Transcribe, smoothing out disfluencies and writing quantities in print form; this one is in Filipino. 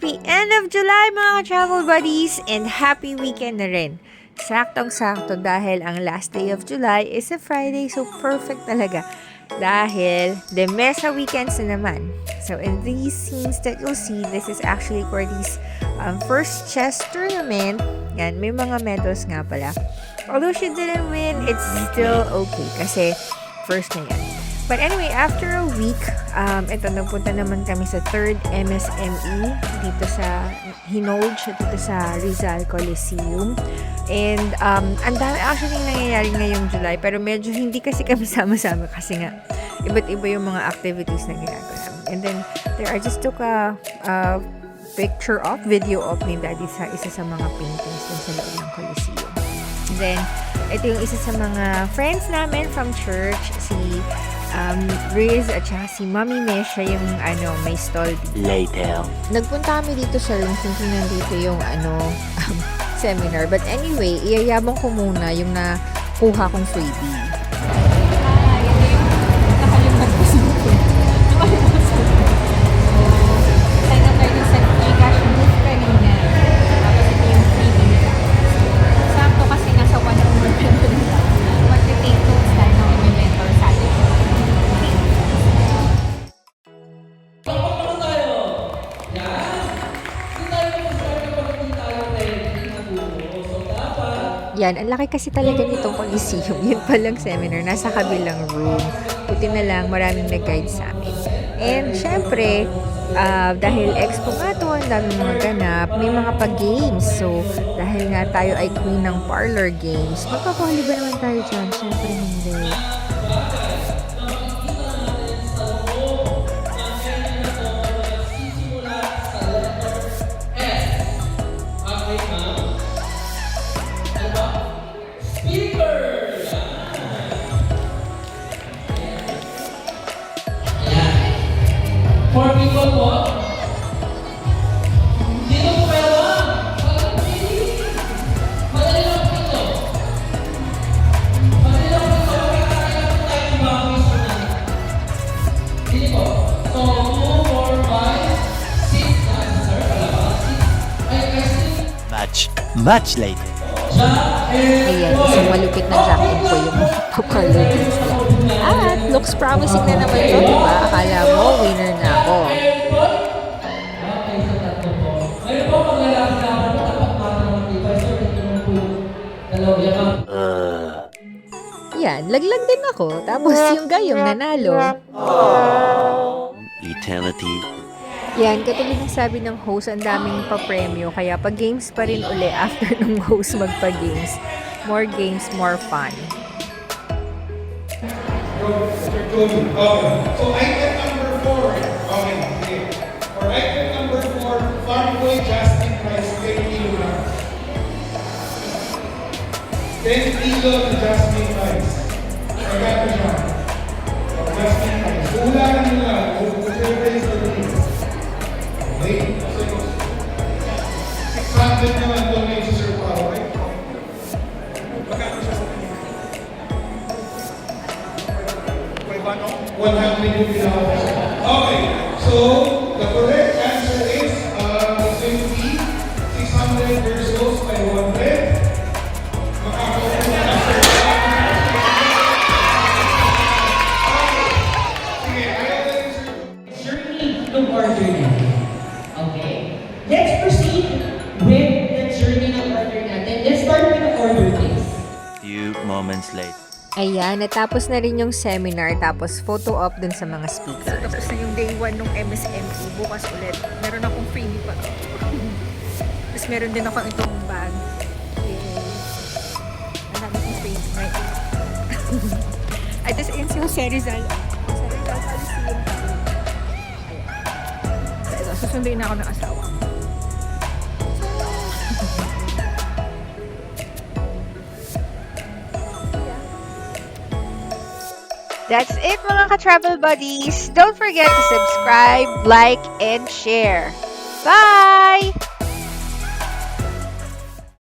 happy end of July mga travel buddies and happy weekend na rin. Saktong-sakto dahil ang last day of July is a Friday, so perfect talaga. Dahil the Mesa weekends na naman. So in these scenes that you'll see, this is actually Cordy's first chess tournament. Yan, may mga medals nga pala. Although she didn't win, it's still okay kasi first na yan. But anyway, after a week, ito, nagpunta naman kami sa 3rd MSME dito sa Hinolj, dito sa Rizal Coliseum. And ang dami actually nangyayari ngayong July, pero medyo hindi kasi kami sama-sama kasi nga iba't iba yung mga activities na ginagawa namin. And then there, I just took a picture of, video of ni Daddy sa isa sa mga paintings dun sa loob ng Coliseum. And then, ito yung isa sa mga friends namin from church, si Riz at saka si Mami Mesha, yung may stall dito. Later. Nagpunta kami dito sa room thinking nandito yung seminar. But anyway, iyayabang ko muna yung nakuha kong freebie. Yan, ang laki kasi talaga nitong Coliseum. Yun palang seminar, nasa kabilang room. Buti na lang, maraming nag-guide sa amin. And syempre, dahil expo nga to, ang dami mga ganap, may mga pa-games. So, dahil nga tayo ay queen ng parlor games, magpapahuli ba naman tayo dyan? Syempre hindi. For people po, dito po kayo ba? Madali lang po ito. Madali lang po ito. Kaya po tayo ng mga quiz na. Dito po. So, 2, 4, 5, 6. Sir, pala ba? 6. Ay, kasi. Much later. Ayan, isang malupit na jacket po yung pa-parlor games niya. At looks promising na naman to, diba? Akala mo, winner na ako. Yan, laglag din ako. Tapos yung gayong nanalo. Eternity. Yan, katulad ng sabi ng host, ang daming pa-premyo. Kaya pa-games pa rin uli after ng host magpa-games. More games, more fun. Okay. So item number 4. Okay. For item number 4, Farmway Justin Price 10 kilograms. 10 kilo na Justin Price. Magkano siya? Justin Price. Hula na nila. Surveys the name. Okay. 600 naman ito ngayon sa Sir Pao. Okay? Magkano siya sa kanya? 100 yung pinaka. Okay, so the correct answer is it's going to be 600 versus 500. Makakaroon na answer. Sige, ayaw na yung Journey ng order natin. Okay? Let's proceed with the journey ng order natin. Let's start with the order, please. Few moments later. Ayan, natapos na rin yung seminar, tapos photo op dun sa mga speakers. So, tapos na yung day 1 ng MSME. Bukas ulit, meron akong freebie pa. Tapos meron din ako itong bag. Ang dami kong freebie. Right? At tapos yun si Jose Rizal. Jose Rizal Coliseum. Ayan. Ito, susunduin na ako ng asawa. That's it mga ka-travel buddies. Don't forget to subscribe, like, and share. Bye!